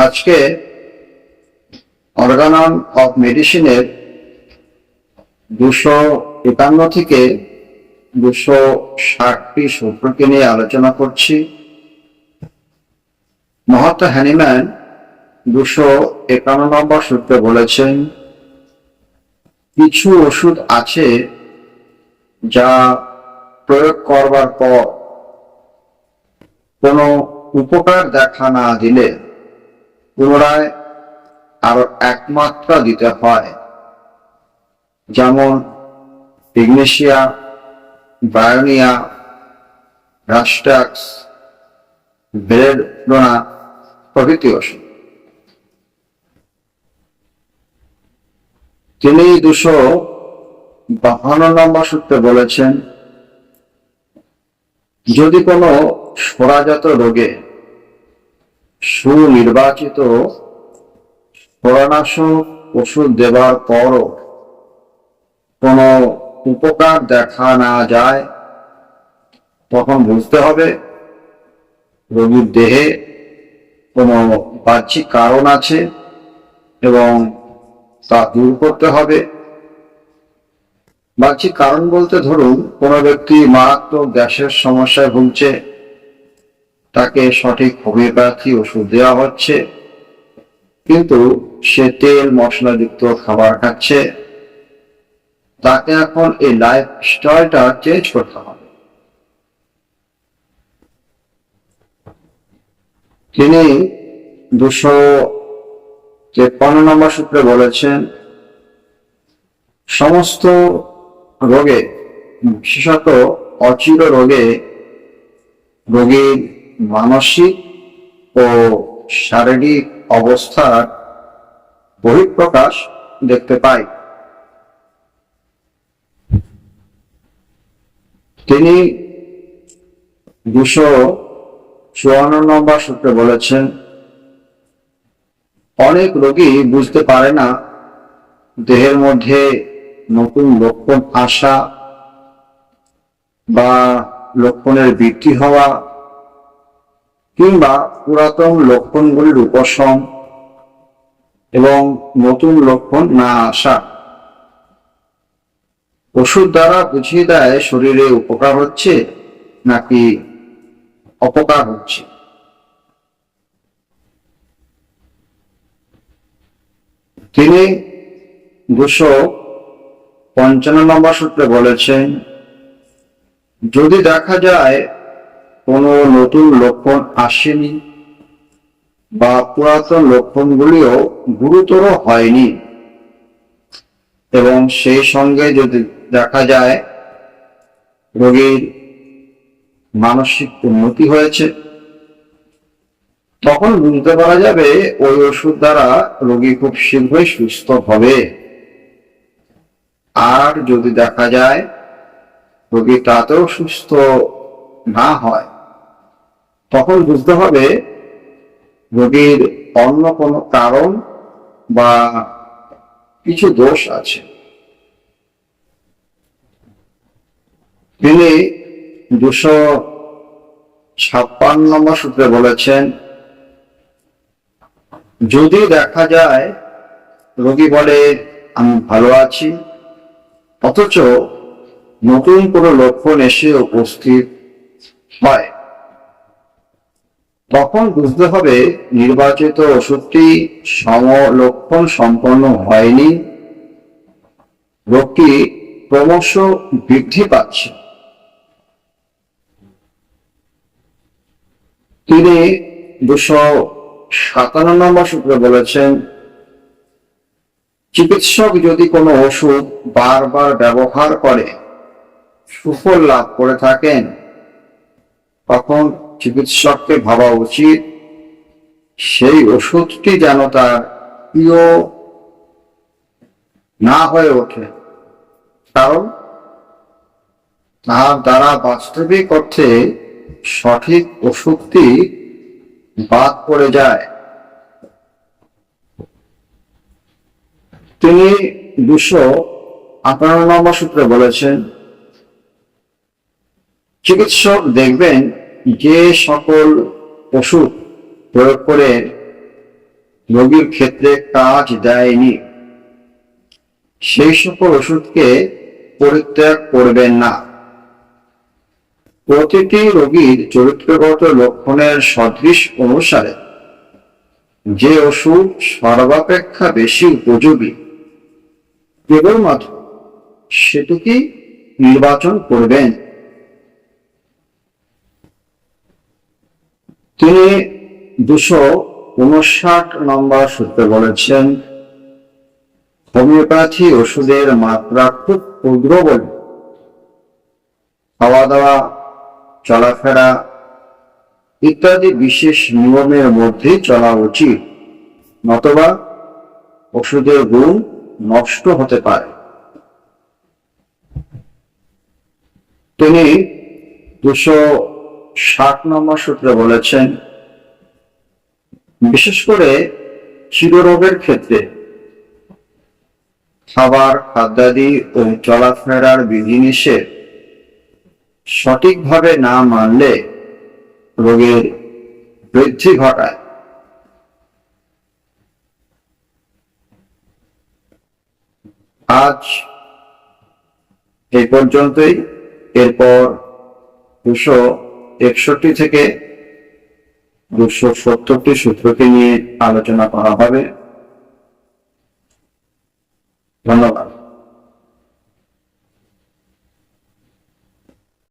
আজকে Organon of মেডিসিনের 251 থেকে 260টি সূত্রকে নিয়ে আলোচনা করছি। মহাত্মা হ্যানিম্যান 251 নম্বর সূত্রে বলেছেন, কিছু ওষুধ আছে যা প্রয়োগ করবার পর কোনো উপকার দেখা না দিলে পুনরায় আরো এক মাত্রা দিতে হয়। যেমন ইগনেশিয়া, ব্রায়োনিয়া, রাস্টাক্স, বেলেডোনা প্রভৃতি ওষুধ। তিনি 252 নম্বর সূত্রে বলেছেন, যদি কোনো সোরাজাত রোগে সুনির্বাচিত সোরানাশক ওষুধ দেবার পরও কোনো উপকার দেখা না যায়, তখন বুঝতে হবে রোগীর দেহে কোনো বাহ্যিক কারণ আছে এবং তা দূর করতে হবে। বাহ্যিক কারণ বলতে ধরুন, কোনো ব্যক্তি মারাত্মক গ্যাসের সমস্যায় ভুগছে, তাকে সঠিক হোমিওপ্যাথি ওষুধ দেওয়া হচ্ছে, কিন্তু সে তেল মশলাযুক্ত খাবার খাচ্ছে। তাকে এখন এই লাইফস্টাইলটা চেঞ্জ করতে হবে। তিনি 253 নম্বর সূত্রে বলেছেন, সমস্ত রোগে, বিশেষত অচির রোগে রোগীর মানসিক ও শারীরিক অবস্থার বহিঃপ্রকাশ দেখতে পাই। তিনি 254 নম্বর সূত্রে বলেছেন, অনেক রোগী বুঝতে পারে না দেহের মধ্যে নতুন লক্ষণ আসা বা লক্ষণের বৃদ্ধি হওয়া কিংবা পুরাতন লক্ষণগুলির উপশম এবং নতুন লক্ষণ না আসা। ওষুধ দ্বারা বুঝিয়ে দেয় শরীরে উপকার হচ্ছে নাকি অপকার হচ্ছে। তিনি 255 নম্বর সূত্রে বলেছেন, যদি দেখা যায় কোনো নতুন লক্ষণ আসেনি বা পুরাতন লক্ষণগুলিও গুরুতর হয়নি এবং সেই সঙ্গে যদি দেখা যায় রোগীর মানসিক উন্নতি হয়েছে, তখন বুঝতে পারা যাবে ওই ওষুধ দ্বারা রোগী খুব শীঘ্রই সুস্থ হবে। আর যদি দেখা যায় রোগী তাতেও সুস্থ না হয়, তখন বুঝতে হবে রোগীর অন্য কোনো কারণ বা কিছু দোষ আছে। তিনি 256 নম্বর সূত্রে বলেছেন, যদি দেখা যায় রোগী বলে আমি ভালো আছি, অথচ নতুন কোনো লক্ষণ এসে উপস্থিত হয়, তখন বুঝতে হবে নির্বাচিত ওষুধটি সমলক্ষণ সম্পন্ন হয়নি, রোগটি ক্রমশ বৃদ্ধি পাচ্ছে। তিনি 257 নম্বর সূত্রে বলেছেন, চিকিৎসক যদি কোনো ওষুধ বারবার ব্যবহার করে সুফল লাভ করে থাকেন, তখন চিকিৎসককে ভাবা উচিত সেই ওষুধটি যেন তার প্রিয় না হয়ে ওঠে, কারণ তার দ্বারা বাস্তবিক অর্থে সঠিক ওষুধটি বাদ পড়ে যায়। তিনি 258 নম্বর সূত্রে বলেছেন, চিকিৎসক দেখবেন যে সকল ওষুধ প্রয়োগ করে রোগীর ক্ষেত্রে কাজ দেয়নি, সেই সকল ওষুধকে পরিত্যাগ করবেন না। প্রতিটি রোগীর চরিত্রগত লক্ষণের সদৃশ অনুসারে যে ওষুধ সর্বাপেক্ষা বেশি উপযোগী কেবলমাত্র সেটুকি নির্বাচন করবেন। তিনি 259 নম্বর সূত্রে বলেছেন, হোমিওপ্যাথি ওষুধের মাত্রা খুব ক্ষুদ্র বলে খাওয়া দাওয়া, চলাফেরা ইত্যাদি বিশেষ নিয়মের মধ্যেই চলা উচিত, নতবা ওষুধের গুণ নষ্ট হতে পারে। তিনি 260 নম্বর সূত্রে বলেছেন, বিশেষ করে শিরোরোগের ক্ষেত্রে খাবার, খাদ্যাদি ও চলাফেরার বিধিনিষেধ সঠিকভাবে না মানলে রোগের বৃদ্ধি ঘটায়। আজ এই পর্যন্তই। এরপর 261 থেকে 270টি সূত্রকে নিয়ে আলোচনা করা হবে।